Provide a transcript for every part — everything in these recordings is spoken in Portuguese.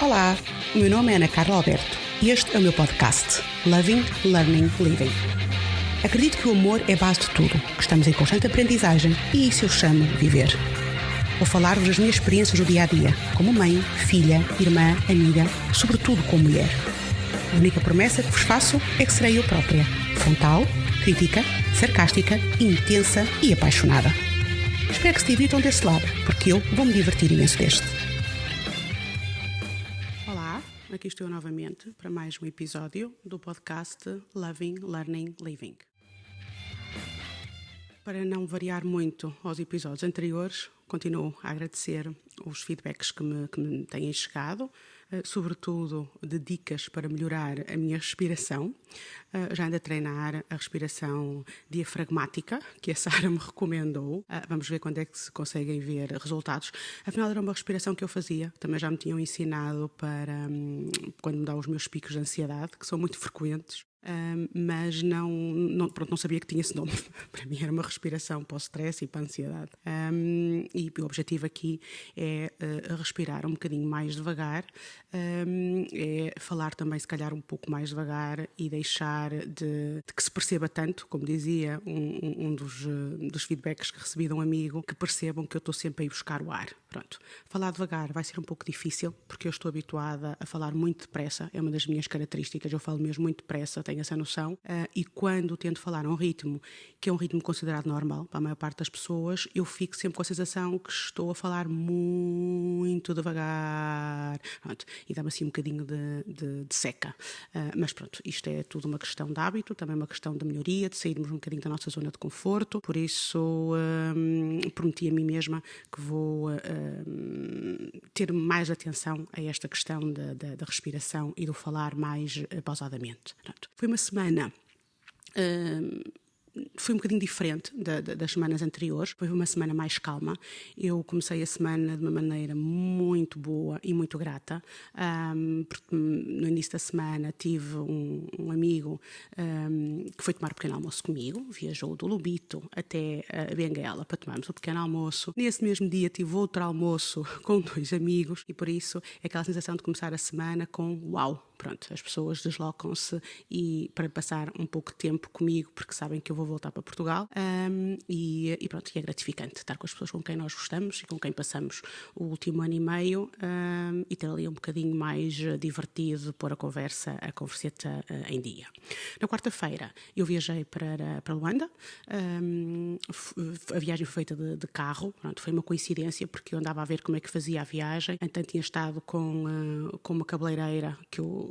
Olá, o meu nome é Ana Carla Alberto e este é o meu podcast Loving, Learning, Living. Acredito que o amor é a base de tudo, que estamos em constante aprendizagem e isso eu chamo viver. Vou falar-vos das minhas experiências do dia-a-dia, como mãe, filha, irmã, amiga, sobretudo como mulher. A única promessa que vos faço é que serei eu própria, frontal, crítica, sarcástica, intensa e apaixonada. Espero que se divirtam desse lado, porque eu vou me divertir imenso deste. Olá, aqui estou eu novamente para mais um episódio do podcast Loving, Learning, Living. Para não variar muito aos episódios anteriores, continuo a agradecer os feedbacks que me têm chegado, sobretudo de dicas para melhorar a minha respiração. Já ando a treinar a respiração diafragmática, que a Sara me recomendou. Vamos ver quando é que se conseguem ver resultados. Afinal, era uma respiração que eu fazia. Também já me tinham ensinado para quando me dá os meus picos de ansiedade, que são muito frequentes. Mas não sabia que tinha esse nome. Para mim era uma respiração para o stress e para a ansiedade. E o objetivo aqui é respirar um bocadinho mais devagar, é falar também se calhar um pouco mais devagar e deixar de que se perceba tanto, como dizia um dos feedbacks que recebi de um amigo, que percebam que eu estou sempre a ir buscar o ar. Pronto. Falar devagar vai ser um pouco difícil, porque eu estou habituada a falar muito depressa, é uma das minhas características, eu falo mesmo muito depressa, tenho essa noção, e quando tento falar a um ritmo que é um ritmo considerado normal para a maior parte das pessoas, eu fico sempre com a sensação que estou a falar muito devagar. Pronto. E dá-me assim um bocadinho de seca. Mas pronto, isto é tudo uma questão de hábito, também uma questão de melhoria, de sairmos um bocadinho da nossa zona de conforto. Por isso prometi a mim mesma que vou ter mais atenção a esta questão da respiração e do falar mais pausadamente. Pronto. Foi uma semana... Foi um bocadinho diferente das semanas anteriores, foi uma semana mais calma. Eu comecei a semana de uma maneira muito boa e muito grata, porque no início da semana tive um amigo que foi tomar um pequeno almoço comigo, viajou do Lubito até a Benguela para tomarmos o pequeno almoço. Nesse mesmo dia tive outro almoço com 2 amigos e por isso é aquela sensação de começar a semana com uau. Pronto, as pessoas deslocam-se e para passar um pouco de tempo comigo, porque sabem que eu vou voltar para Portugal, e pronto, e é gratificante estar com as pessoas com quem nós gostamos e com quem passamos o último ano e meio, e ter ali um bocadinho mais divertido, pôr a converseta em dia. Na quarta-feira eu viajei para Luanda, a viagem foi feita de carro, pronto, foi uma coincidência porque eu andava a ver como é que fazia a viagem, então tinha estado com uma cabeleireira que eu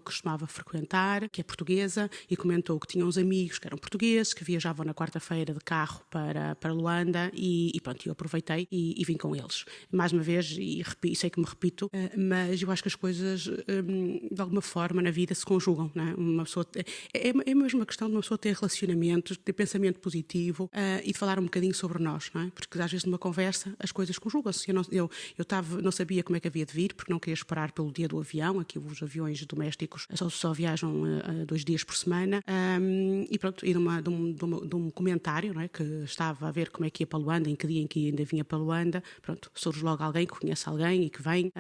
costumava frequentar, que é portuguesa, e comentou que tinha uns amigos que eram portugueses, que viajavam na quarta-feira de carro para Luanda, e pronto, eu aproveitei e vim com eles. Mais uma vez, e sei que me repito, mas eu acho que as coisas de alguma forma na vida se conjugam, não é? Uma pessoa, é mesmo uma questão de uma pessoa ter relacionamentos, ter pensamento positivo, e de falar um bocadinho sobre nós, não é? Porque às vezes numa conversa as coisas conjugam-se. Eu não sabia como é que havia de vir, porque não queria esperar pelo dia do avião. Aqui os aviões domésticos só viajam 2 dias por semana, e pronto, e de um comentário, não é, que estava a ver como é que ia para Luanda, em que dia em que ainda vinha para Luanda, pronto, surge logo alguém que conhece alguém e que vem,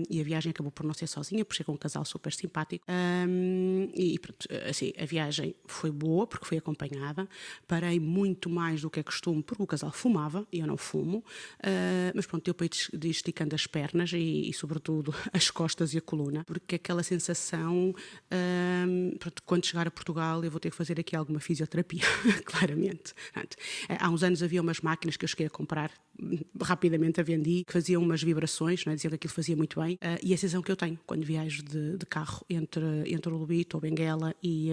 e a viagem acabou por não ser sozinha, por ser com um casal super simpático, e pronto, assim, a viagem foi boa porque foi acompanhada, parei muito mais do que é costume porque o casal fumava e eu não fumo, mas pronto, eu para ir esticando as pernas e sobretudo as costas e a coluna, porque aquela sensação, pronto, quando chegar a Portugal eu vou ter que fazer aqui alguma fisioterapia, claramente. Pronto. Há uns anos havia umas máquinas que eu cheguei a comprar, rapidamente a vendi, que faziam umas vibrações, não é? Diziam que aquilo fazia muito bem, e a sensação que eu tenho quando viajo de carro entre o Lubito, ou Benguela e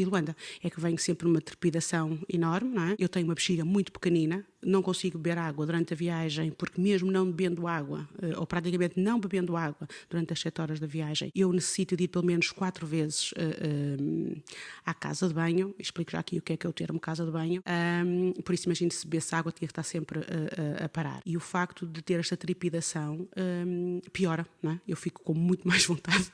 Luanda, é que venho sempre numa trepidação enorme, não é? Eu tenho uma bexiga muito pequenina, não consigo beber água durante a viagem, porque mesmo não bebendo água, ou praticamente não bebendo água durante as 7 horas da viagem, eu necessito de ir pelo menos 4 vezes à casa de banho. Explico já aqui o que é o termo casa de banho. Por isso, imagino, se bebesse água, tinha que estar sempre a parar. E o facto de ter esta trepidação piora, não é? Eu fico com muito mais vontade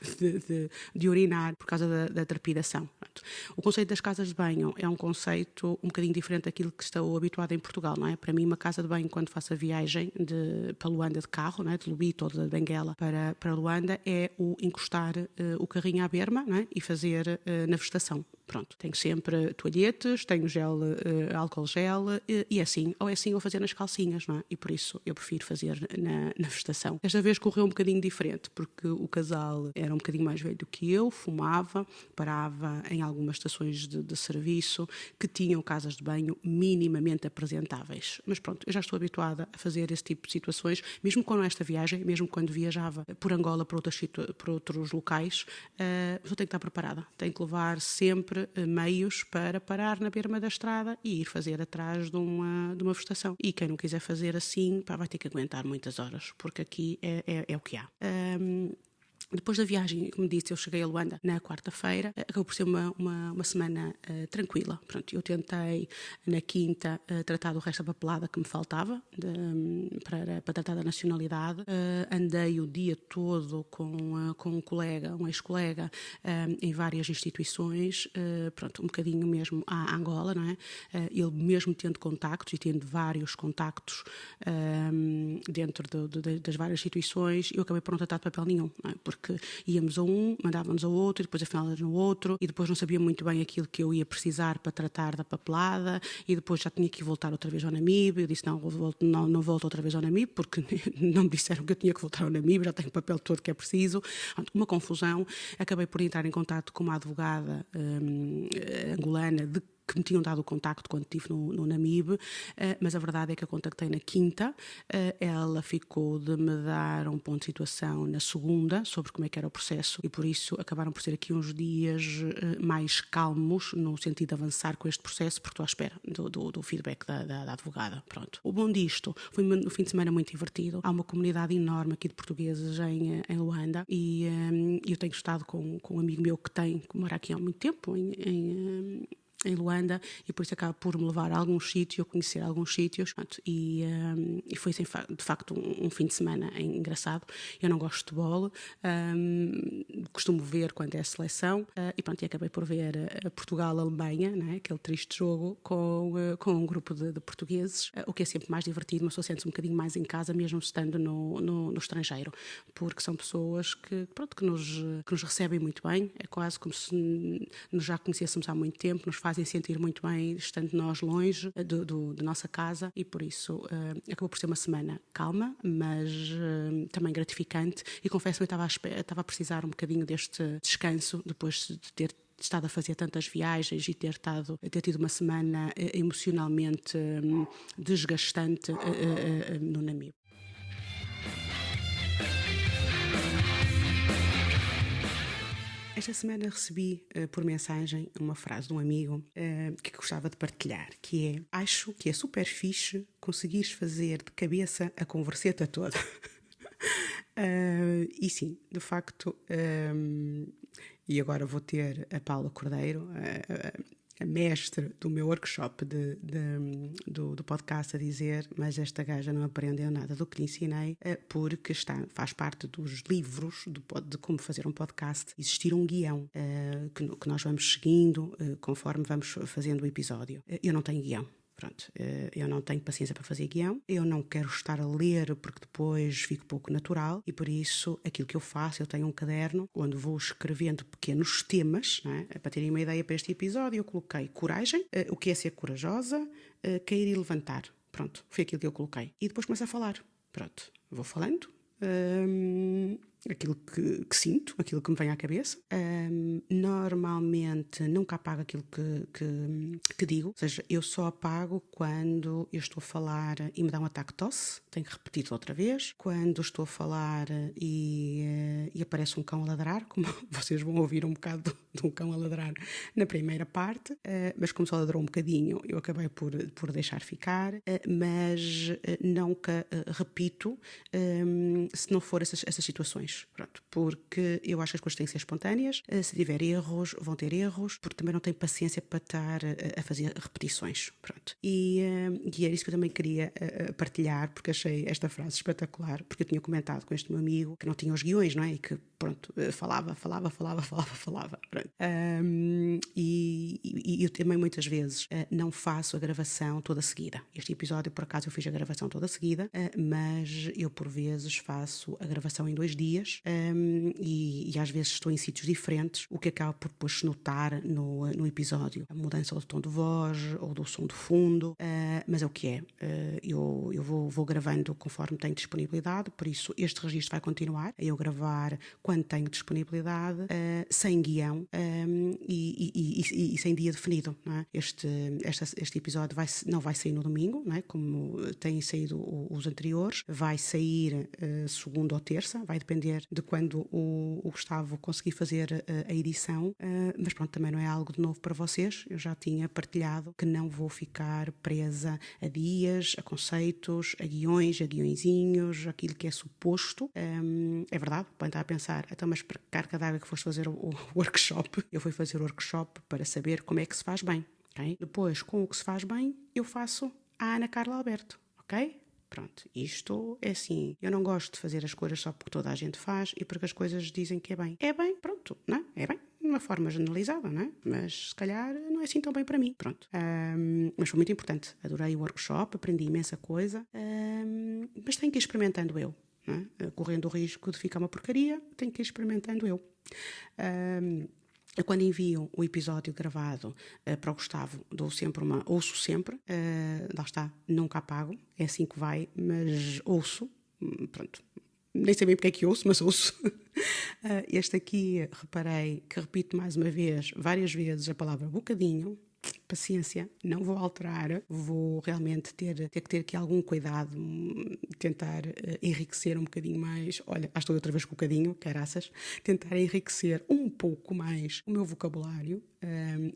de urinar por causa da trepidação. Portanto, o conceito das casas de banho é um conceito um bocadinho diferente daquilo que estou habituada em Portugal, não é? Para mim, uma casa de banho, quando faço a viagem para Luanda de carro, não é? De Lubito ou de Benguela para Luanda, é o encostar o carrinho à berma, não é? E fazer na vegetação. Pronto, tenho sempre toalhetes, tenho gel, álcool gel e é assim ou fazer nas calcinhas, não é? E por isso eu prefiro fazer na vegetação. Esta vez correu um bocadinho diferente, porque o casal era um bocadinho mais velho do que eu, fumava, parava em algumas estações de serviço que tinham casas de banho minimamente apresentáveis. Mas pronto, eu já estou habituada a fazer esse tipo de situações, mesmo com esta viagem, mesmo quando viajava por Angola para outros locais, eu tenho que estar preparada, tenho que levar sempre meios para parar na berma da estrada e ir fazer atrás de uma vegetação. E quem não quiser fazer assim, vai ter que aguentar muitas horas, porque aqui é o que há. Depois da viagem, como disse, eu cheguei a Luanda na quarta-feira, acabou por ser uma semana tranquila. Pronto, eu tentei na quinta tratar do resto da papelada que me faltava para tratar da nacionalidade. Andei o dia todo com um colega, um ex-colega, em várias instituições, pronto, um bocadinho mesmo à Angola, não é? Ele mesmo tendo contactos e tendo vários contactos dentro das várias instituições, eu acabei por não tratar de papel nenhum, não é? Porque íamos a um, mandávamos ao outro, e depois afinal era no outro, e depois não sabia muito bem aquilo que eu ia precisar para tratar da papelada, e depois já tinha que voltar outra vez ao NAMIB. Eu disse, não volto outra vez ao NAMIB, porque não me disseram que eu tinha que voltar ao NAMIB, já tenho o papel todo que é preciso. Uma confusão. Acabei por entrar em contato com uma advogada angolana que me tinham dado o contacto quando estive no NAMIB, mas a verdade é que a contactei na quinta, ela ficou de me dar um ponto de situação na segunda, sobre como é que era o processo, e por isso acabaram por ser aqui uns dias mais calmos, no sentido de avançar com este processo, porque estou à espera do feedback da advogada. Pronto. O bom disto foi um fim de semana muito divertido. Há uma comunidade enorme aqui de portugueses em Luanda, e eu tenho estado com um amigo meu que mora aqui há muito tempo, em Luanda, e por isso acaba por me levar a alguns sítios, eu conhecer alguns sítios, e foi de facto um fim de semana engraçado. Eu não gosto de futebol, costumo ver quando é a seleção, e pronto, e acabei por ver a Portugal-Alemanha, né, aquele triste jogo com um grupo de portugueses, o que é sempre mais divertido, uma pessoa sente-se um bocadinho mais em casa, mesmo estando no estrangeiro, porque são pessoas que nos recebem muito bem, é quase como se nos já conhecêssemos há muito tempo, nos fazem sentir muito bem, estando nós longe da nossa casa, e por isso acabou por ser uma semana calma, mas também gratificante, e confesso que eu estava a precisar um bocadinho deste descanso, depois de ter estado a fazer tantas viagens e ter tido uma semana emocionalmente desgastante no NAMIB. Esta semana recebi por mensagem uma frase de um amigo que gostava de partilhar, que é: acho que é super fixe conseguires fazer de cabeça a converseta toda. E sim, de facto, e agora vou ter a Paula Cordeiro, a mestre do meu workshop do podcast, a dizer: mas esta gaja não aprendeu nada do que lhe ensinei, porque faz parte dos livros de como fazer um podcast, existir um guião que nós vamos seguindo conforme vamos fazendo o episódio. Eu não tenho guião. Pronto, eu não tenho paciência para fazer guião, eu não quero estar a ler porque depois fico pouco natural, e por isso aquilo que eu faço, eu tenho um caderno onde vou escrevendo pequenos temas, não é? Para terem uma ideia para este episódio, eu coloquei coragem, o que é ser corajosa, cair e levantar. Pronto, foi aquilo que eu coloquei. E depois começo a falar. Pronto, vou falando. Aquilo que sinto, aquilo que me vem à cabeça. Normalmente nunca apago aquilo que digo, ou seja, eu só apago quando eu estou a falar e me dá um ataque de tosse, tenho que repetir outra vez. Quando estou a falar e aparece um cão a ladrar, como vocês vão ouvir um bocado de um cão a ladrar na primeira parte, mas como só ladrou um bocadinho, eu acabei por deixar ficar, mas nunca repito se não for essas situações. fixe, pronto, porque eu acho que as coisas têm que ser espontâneas. Se tiver erros, vão ter erros, porque também não tenho paciência para estar a fazer repetições, pronto. E era isso que eu também queria partilhar, porque achei esta frase espetacular, porque eu tinha comentado com este meu amigo que não tinha os guiões, não é? E que, pronto, falava, pronto. E eu também muitas vezes não faço a gravação toda seguida. Este episódio, por acaso, eu fiz a gravação toda seguida, mas eu por vezes faço a gravação em 2 dias, e às vezes estou em sítios diferentes, o que acaba por depois se notar no episódio. A mudança do tom de voz ou do som de fundo, mas é o que é. Eu vou gravando conforme tenho disponibilidade, por isso este registro vai continuar a eu gravar quando tenho disponibilidade, sem guião, e sem dia definido, não é? Este episódio não vai sair no domingo, não é? Como têm saído os anteriores, vai sair segunda ou terça, vai depender de quando o Gustavo conseguir fazer a edição, mas pronto, também não é algo de novo para vocês. Eu já tinha partilhado que não vou ficar presa a dias, a conceitos, a guiões, a guiõezinhos, aquilo que é suposto. É verdade, podem estar a pensar, então, mas para carga d'água que foste fazer o workshop, eu fui fazer o workshop para saber como é que se faz bem, ok? Depois, com o que se faz bem, eu faço a Ana Carla Alberto, ok? Pronto, isto é assim, eu não gosto de fazer as coisas só porque toda a gente faz e porque as coisas dizem que é bem. É bem, pronto, não é? É bem, de uma forma generalizada, não é? Mas se calhar não é assim tão bem para mim, pronto. Mas foi muito importante, adorei o workshop, aprendi imensa coisa, mas tenho que ir experimentando eu, não é? Correndo o risco de ficar uma porcaria, tenho que ir experimentando eu. Eu, quando envio o episódio gravado para o Gustavo, ouço sempre, lá está, nunca apago, é assim que vai, mas ouço, pronto, nem sei bem porque é que ouço, mas ouço. Este aqui, reparei que repito mais uma vez, várias vezes, a palavra bocadinho. Paciência, não vou alterar, vou realmente ter que ter aqui algum cuidado, tentar enriquecer um bocadinho mais, olha, estou outra vez com o bocadinho, caraças, tentar enriquecer um pouco mais o meu vocabulário,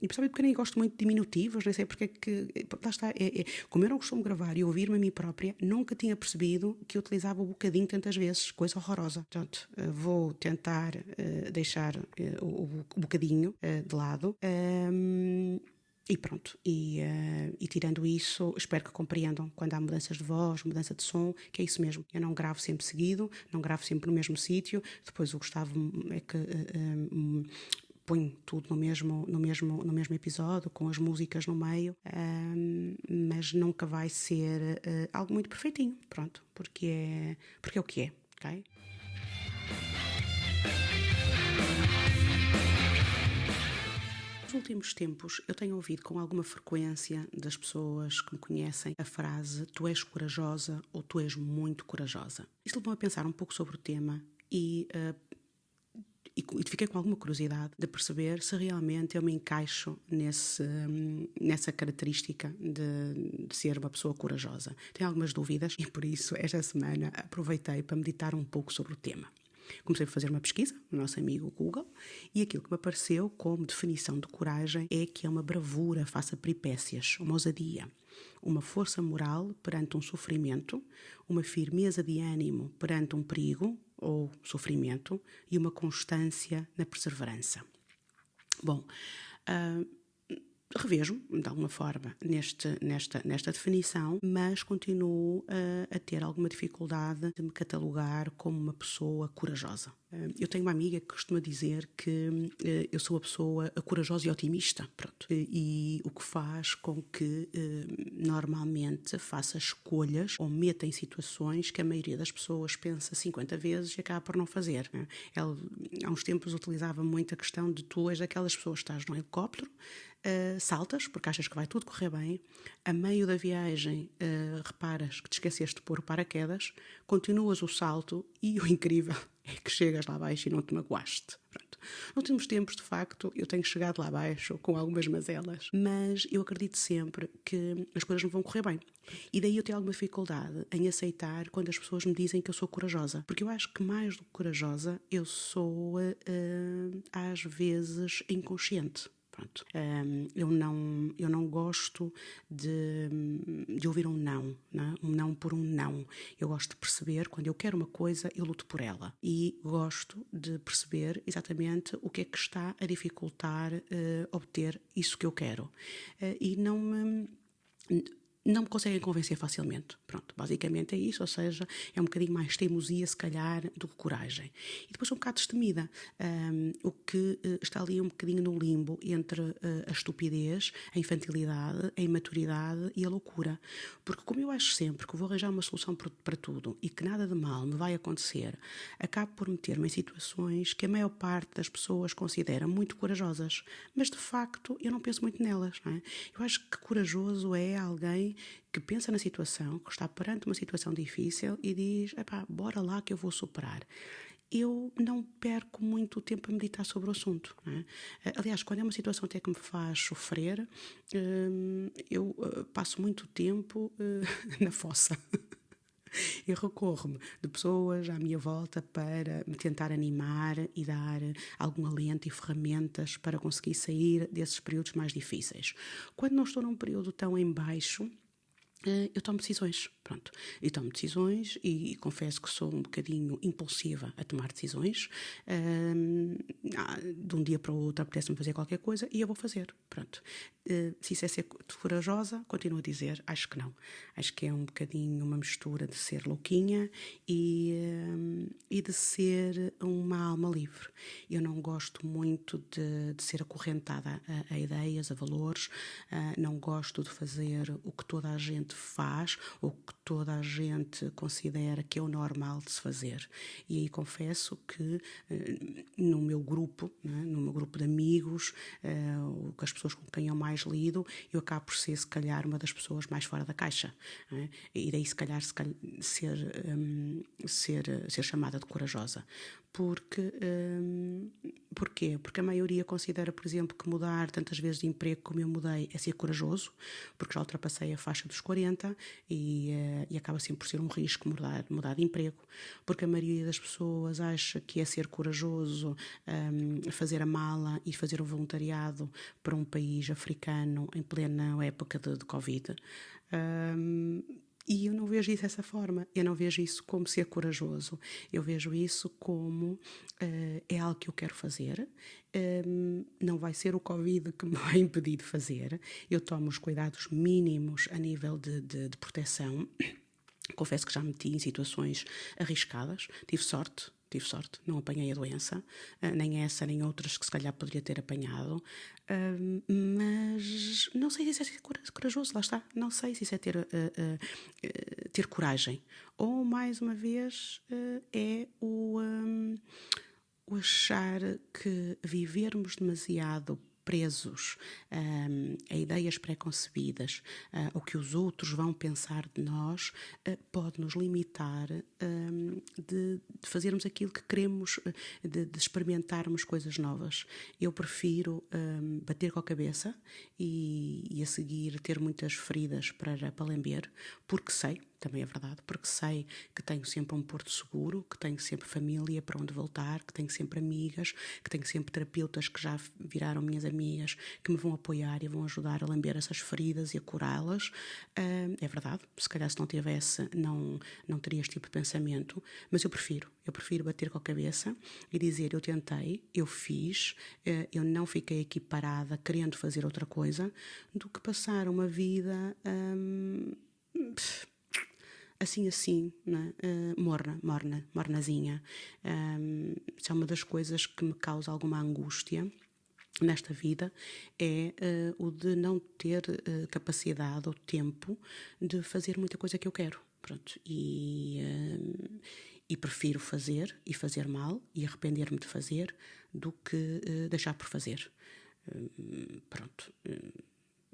e principalmente porque eu nem gosto muito de diminutivos, nem sei porque é que, lá está, como eu não costumo gravar e ouvir-me a mim própria, nunca tinha percebido que eu utilizava o bocadinho tantas vezes, coisa horrorosa. Portanto, vou tentar deixar o bocadinho de lado, e pronto, e tirando isso, espero que compreendam quando há mudanças de voz, mudança de som, que é isso mesmo. Eu não gravo sempre seguido, não gravo sempre no mesmo sítio, depois o Gustavo é que põe tudo no mesmo episódio, com as músicas no meio, mas nunca vai ser algo muito perfeitinho, pronto, porque é o que é, ok? Nos últimos tempos eu tenho ouvido com alguma frequência das pessoas que me conhecem a frase "tu és corajosa" ou "tu és muito corajosa". Isto levou-me a pensar um pouco sobre o tema e fiquei com alguma curiosidade de perceber se realmente eu me encaixo nessa característica de ser uma pessoa corajosa. Tenho algumas dúvidas e por isso esta semana aproveitei para meditar um pouco sobre o tema. Comecei a fazer uma pesquisa no nosso amigo Google e aquilo que me apareceu como definição de coragem é que é uma bravura face a peripécias, uma ousadia, uma força moral perante um sofrimento, uma firmeza de ânimo perante um perigo ou sofrimento e uma constância na perseverança. Bom, revejo-me de alguma forma nesta definição, mas continuo a ter alguma dificuldade de me catalogar como uma pessoa corajosa. Eu tenho uma amiga que costuma dizer que eu sou uma pessoa corajosa e otimista, pronto. E o que faz com que normalmente faça escolhas ou meta em situações que a maioria das pessoas pensa 50 vezes e acaba por não fazer. Ela, há uns tempos, utilizava muito a questão de tu és daquelas pessoas que estás num helicóptero, saltas, porque achas que vai tudo correr bem, a meio da viagem reparas que te esqueceste de pôr o paraquedas, continuas o salto e o incrível é que chegas lá abaixo e não te magoaste. Pronto. Nos últimos tempos, de facto, eu tenho chegado lá abaixo com algumas mazelas, mas eu acredito sempre que as coisas não vão correr bem. E daí eu tenho alguma dificuldade em aceitar quando as pessoas me dizem que eu sou corajosa, porque eu acho que mais do que corajosa, eu sou às vezes inconsciente. Pronto. Eu não gosto de ouvir um não, né? Um não por um não. Eu gosto de perceber, quando eu quero uma coisa, eu luto por ela. E gosto de perceber exatamente o que é que está a dificultar obter isso que eu quero. E não me conseguem convencer facilmente. Pronto, basicamente é isso, ou seja, é um bocadinho mais teimosia, se calhar, do que coragem. E depois um bocado destemida, o que está ali um bocadinho no limbo entre a estupidez, a infantilidade, a imaturidade e a loucura. Porque como eu acho sempre que vou arranjar uma solução para tudo e que nada de mal me vai acontecer, acabo por meter-me em situações que a maior parte das pessoas considera muito corajosas, mas de facto eu não penso muito nelas, não é? Eu acho que corajoso é alguém que pensa na situação, que está perante uma situação difícil e diz, epá, bora lá que eu vou superar. Eu não perco muito tempo a meditar sobre o assunto, não é? Aliás, quando é uma situação até que me faz sofrer, eu passo muito tempo na fossa. Eu recorro-me de pessoas à minha volta para me tentar animar e dar algum alento e ferramentas para conseguir sair desses períodos mais difíceis. Quando não estou num período tão em baixo, eu tomo decisões, pronto. Eu tomo decisões e confesso que sou um bocadinho impulsiva a tomar decisões. De um dia para o outro apetece-me fazer qualquer coisa e eu vou fazer, pronto. Se isso é ser corajosa, continuo a dizer, acho que não. Acho que é um bocadinho uma mistura de ser louquinha e de ser uma alma livre. Eu não gosto muito de ser acorrentada a ideias, a valores, não gosto de fazer o que toda a gente faz ou que toda a gente considera que é o normal de se fazer. E aí confesso que no meu grupo, né, no meu grupo de amigos, com as pessoas com quem eu mais lido, eu acabo por ser, se calhar, uma das pessoas mais fora da caixa. Né? E daí, se calhar, ser chamada de corajosa. Porquê? Porque a maioria considera, por exemplo, que mudar tantas vezes de emprego como eu mudei é ser corajoso, porque já ultrapassei a faixa dos 40 e acaba sempre por ser um risco mudar de emprego, porque a maioria das pessoas acha que é ser corajoso fazer a mala e fazer o voluntariado para um país africano em plena época de Covid. E eu não vejo isso dessa forma, eu não vejo isso como ser corajoso, eu vejo isso como é algo que eu quero fazer, não vai ser o Covid que me vai impedir de fazer, eu tomo os cuidados mínimos a nível de proteção. Confesso que já me meti em situações arriscadas, tive sorte, não apanhei a doença, nem essa nem outras que se calhar poderia ter apanhado, mas não sei se isso é ser corajoso, lá está, não sei se isso é ter coragem, ou mais uma vez é o achar que vivermos demasiado presos a ideias pré-concebidas, o que os outros vão pensar de nós, pode nos limitar de fazermos aquilo que queremos, de experimentarmos coisas novas. Eu prefiro bater com a cabeça e a seguir ter muitas feridas para lamber, porque sei, também é verdade, porque sei que tenho sempre um porto seguro, que tenho sempre família para onde voltar, que tenho sempre amigas, que tenho sempre terapeutas que já viraram minhas amigas, que me vão apoiar e vão ajudar a lamber essas feridas e a curá-las. É verdade, se calhar se não tivesse, não teria este tipo de pensamento, mas eu prefiro bater com a cabeça e dizer, eu tentei, eu fiz, eu não fiquei aqui parada querendo fazer outra coisa, do que passar uma vida assim, né? Mornazinha. Isso é uma das coisas que me causa alguma angústia nesta vida, é o de não ter capacidade ou tempo de fazer muita coisa que eu quero. Pronto, e prefiro fazer e fazer mal e arrepender-me de fazer do que deixar por fazer. Pronto,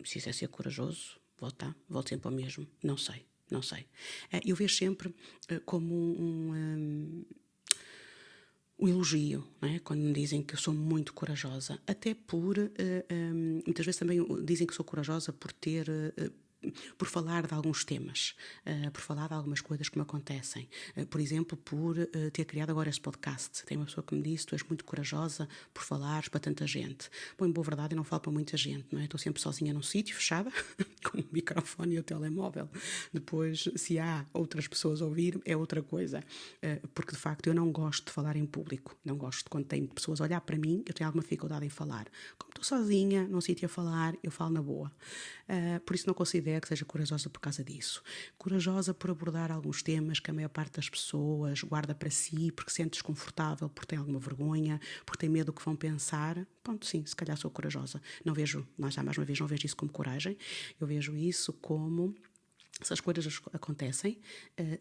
se isso é ser corajoso, volto sempre ao mesmo, não sei. Eu vejo sempre como um elogio, não é? Quando me dizem que eu sou muito corajosa, até por muitas vezes também dizem que sou corajosa por ter por falar de alguns temas, por falar de algumas coisas que me acontecem. Por exemplo, por ter criado agora este podcast. Tem uma pessoa que me disse: tu és muito corajosa por falares para tanta gente. Bom, em boa verdade, eu não falo para muita gente, não é? Estou sempre sozinha num sítio, fechada, com o microfone e o telemóvel. Depois, se há outras pessoas a ouvir, é outra coisa. Porque, de facto, eu não gosto de falar em público. Não gosto quando tem pessoas a olhar para mim, eu tenho alguma dificuldade em falar. Como estou sozinha, num sítio a falar, eu falo na boa. Por isso não considero que seja corajosa por causa disso. Corajosa por abordar alguns temas que a maior parte das pessoas guarda para si, porque se sente desconfortável, porque tem alguma vergonha, porque tem medo do que vão pensar. Pronto, sim, se calhar sou corajosa. Não vejo, mais uma vez, não vejo isso como coragem. Eu vejo isso como... se as coisas acontecem,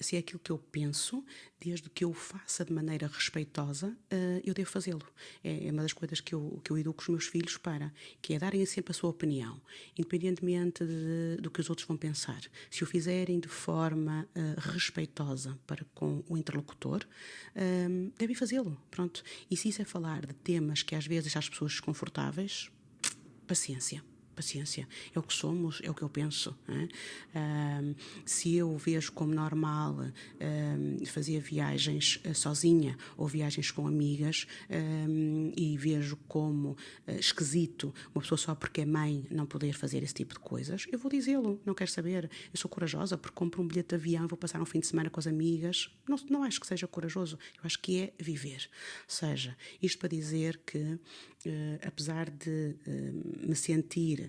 se é aquilo que eu penso, desde que eu o faça de maneira respeitosa, eu devo fazê-lo. É uma das coisas que eu educo os meus filhos para, que é darem sempre a sua opinião, independentemente do que os outros vão pensar. Se o fizerem de forma respeitosa para com o interlocutor, devem fazê-lo. Pronto. E se isso é falar de temas que às vezes deixam as pessoas desconfortáveis, paciência. Paciência, é o que somos, é o que eu penso. Se eu vejo como normal fazer viagens sozinha ou viagens com amigas e vejo como esquisito uma pessoa só porque é mãe não poder fazer esse tipo de coisas, eu vou dizê-lo, não quero saber. Eu sou corajosa porque compro um bilhete de avião, vou passar um fim de semana com as amigas. Não acho que seja corajoso, eu acho que é viver. Ou seja, isto para dizer que apesar de me sentir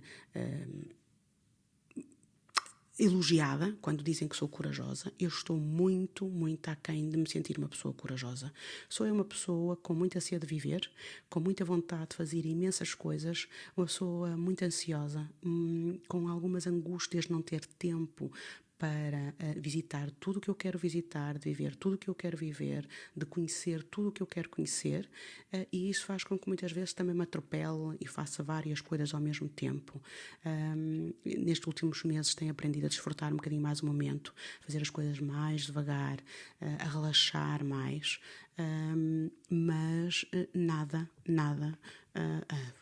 elogiada quando dizem que sou corajosa, eu estou muito, muito aquém de me sentir uma pessoa corajosa. Sou eu uma pessoa com muita sede de viver, com muita vontade de fazer imensas coisas, uma pessoa muito ansiosa, com algumas angústias de não ter tempo para visitar tudo o que eu quero visitar, de viver tudo o que eu quero viver, de conhecer tudo o que eu quero conhecer, e isso faz com que muitas vezes também me atropele e faça várias coisas ao mesmo tempo. Nestes últimos meses tenho aprendido a desfrutar um bocadinho mais o momento, fazer as coisas mais devagar, a relaxar mais, mas nada, a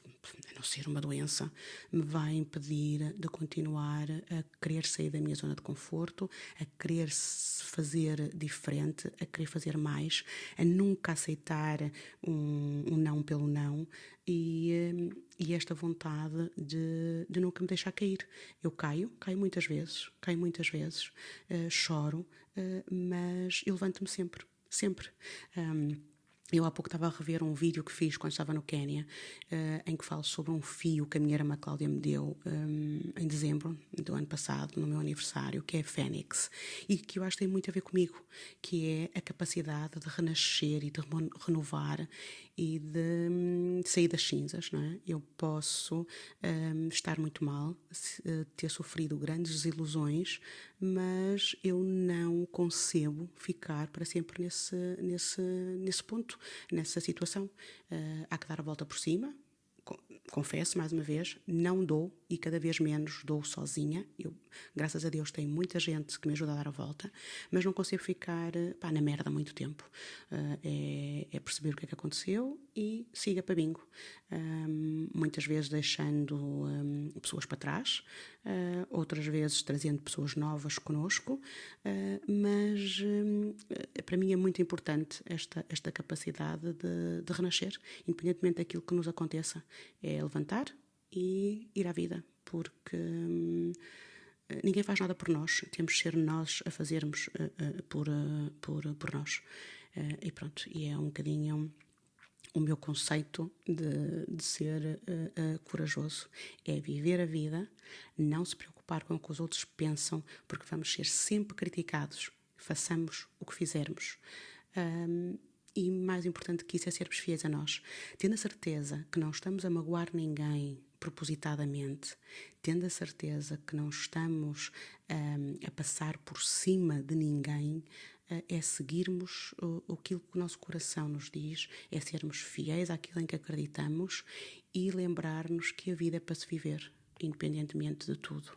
não ser uma doença, me vai impedir de continuar a querer sair da minha zona de conforto, a querer fazer diferente, a querer fazer mais, a nunca aceitar um não pelo não e esta vontade de nunca me deixar cair. Eu caio muitas vezes, choro, mas eu levanto-me sempre, sempre. Eu há pouco estava a rever um vídeo que fiz quando estava no Quénia, em que falo sobre um fio que a minha irmã Cláudia me deu em dezembro do ano passado, no meu aniversário, que é a Fênix, e que eu acho que tem muito a ver comigo, que é a capacidade de renascer e de renovar e de sair das cinzas, não é? Eu posso estar muito mal, ter sofrido grandes desilusões, mas eu não concebo ficar para sempre nesse ponto, nessa situação. Há que dar a volta por cima. Confesso, mais uma vez, não dou e cada vez menos dou sozinha. Eu, graças a Deus, tenho muita gente que me ajuda a dar a volta, mas não consigo ficar na merda há muito tempo. É perceber o que é que aconteceu e siga para bingo. Muitas vezes deixando pessoas para trás, outras vezes trazendo pessoas novas connosco, mas para mim é muito importante esta capacidade de renascer, independentemente daquilo que nos aconteça. É levantar e ir à vida, porque ninguém faz nada por nós, temos de ser nós a fazermos por nós. E pronto, e é um bocadinho o meu conceito de ser corajoso. É viver a vida, não se preocupar com o que os outros pensam, porque vamos ser sempre criticados, façamos o que fizermos. E mais importante que isso é sermos fiéis a nós, tendo a certeza que não estamos a magoar ninguém propositadamente, tendo a certeza que não estamos a passar por cima de ninguém, é seguirmos aquilo que o nosso coração nos diz, é sermos fiéis àquilo em que acreditamos e lembrar-nos que a vida é para se viver, independentemente de tudo.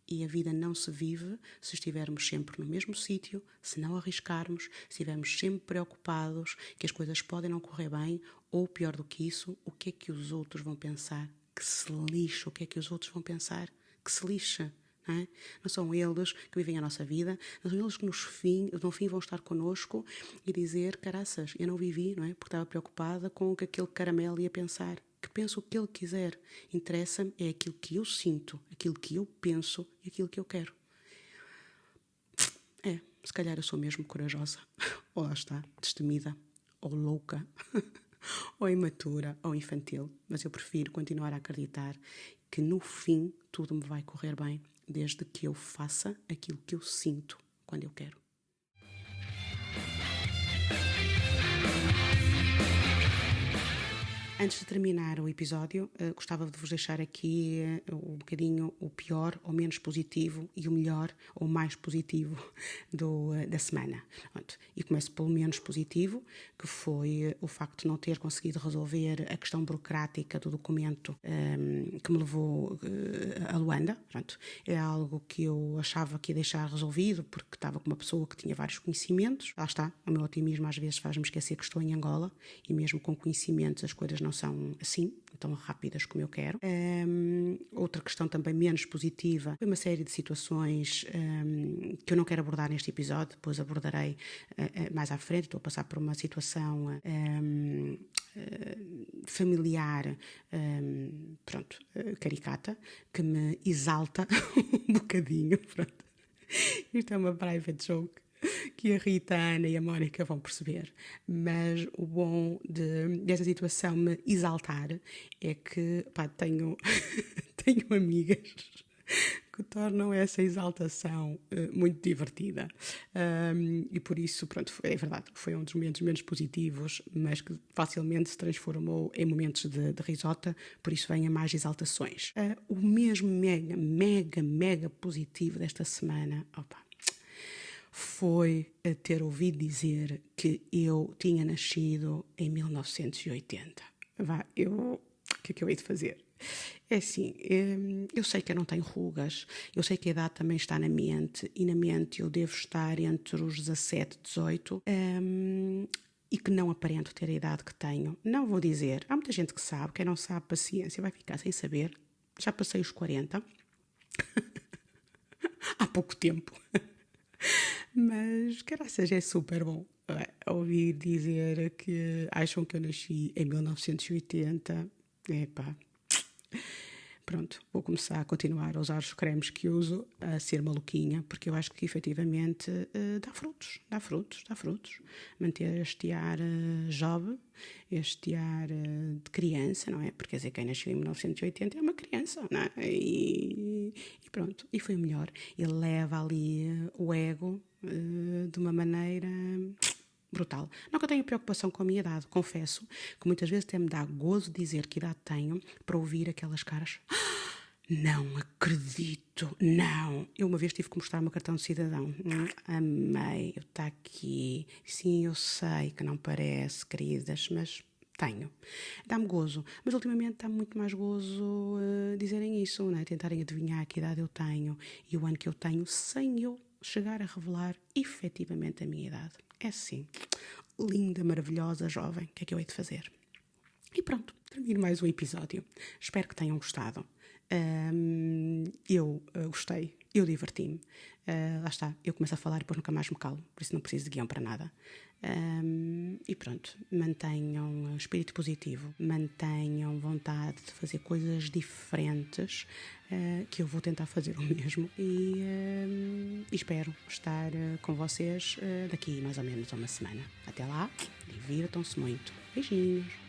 E a vida não se vive se estivermos sempre no mesmo sítio, se não arriscarmos, se estivermos sempre preocupados que as coisas podem não correr bem, ou pior do que isso, o que é que os outros vão pensar? Que se lixe, o que é que os outros vão pensar? Que se lixe, Não é? Não são eles que vivem a nossa vida, não são eles que no fim vão estar connosco e dizer, caraças, eu não vivi, não é? Porque estava preocupada com o que aquele caramelo ia pensar. Que penso o que ele quiser. Interessa-me é aquilo que eu sinto, aquilo que eu penso e aquilo que eu quero. Se calhar eu sou mesmo corajosa. Ou lá está, destemida, ou louca, ou imatura, ou infantil. Mas eu prefiro continuar a acreditar que no fim tudo me vai correr bem, desde que eu faça aquilo que eu sinto quando eu quero. Antes de terminar o episódio, gostava de vos deixar aqui um bocadinho o pior ou menos positivo e o melhor ou mais positivo da semana. E começo pelo menos positivo, que foi o facto de não ter conseguido resolver a questão burocrática do documento que me levou a Luanda. É algo que eu achava que ia deixar resolvido, porque estava com uma pessoa que tinha vários conhecimentos. Lá está, o meu otimismo às vezes faz-me esquecer que estou em Angola, e mesmo com conhecimentos as coisas não são assim, tão rápidas como eu quero. Outra questão também menos positiva foi uma série de situações que eu não quero abordar neste episódio, depois abordarei mais à frente. Estou a passar por uma situação familiar, caricata, que me exalta um bocadinho. Pronto. Isto é uma private joke que a Rita, a Ana e a Mónica vão perceber, mas o bom desta situação me exaltar é que tenho amigas que tornam essa exaltação muito divertida, e por isso, pronto, é verdade, foi um dos momentos menos positivos, mas que facilmente se transformou em momentos de risota, por isso vêm a mais exaltações. O mesmo mega positivo desta semana, foi ter ouvido dizer que eu tinha nascido em 1980. O que é que eu hei de fazer? É assim, eu sei que eu não tenho rugas, eu sei que a idade também está na mente, e na mente eu devo estar entre os 17 e 18, e que não aparento ter a idade que tenho. Não vou dizer, há muita gente que sabe, quem não sabe, paciência, vai ficar sem saber. Já passei os 40, há pouco tempo. Mas, caraças, é super bom ouvir dizer que acham que eu nasci em 1980. Pronto, vou começar a continuar a usar os cremes que uso, a ser maluquinha, porque eu acho que efetivamente dá frutos. Manter este ar jovem, este ar de criança, não é? Porque quer dizer, quem nasceu em 1980 é uma criança, não é? E pronto, e foi o melhor. Ele leva ali o ego de uma maneira brutal. Não que eu tenha preocupação com a minha idade, confesso que muitas vezes até me dá gozo dizer que idade tenho para ouvir aquelas caras. Não acredito, não. Eu uma vez tive que mostrar o meu cartão de cidadão. Amei, está aqui. Sim, eu sei que não parece, queridas, mas tenho. Dá-me gozo, mas ultimamente dá-me muito mais gozo dizerem isso, não é? Tentarem adivinhar que idade eu tenho e o ano que eu tenho, sem eu chegar a revelar efetivamente a minha idade. É assim, linda, maravilhosa, jovem, o que é que eu hei de fazer? E pronto, termino mais um episódio. Espero que tenham gostado. Eu gostei, eu diverti-me. Lá está, eu começo a falar e depois nunca mais me calo, por isso não preciso de guião para nada. E pronto, mantenham espírito positivo, mantenham vontade de fazer coisas diferentes, que eu vou tentar fazer o mesmo, e espero estar com vocês daqui mais ou menos a uma semana. Até lá, divirtam-se muito. Beijinhos!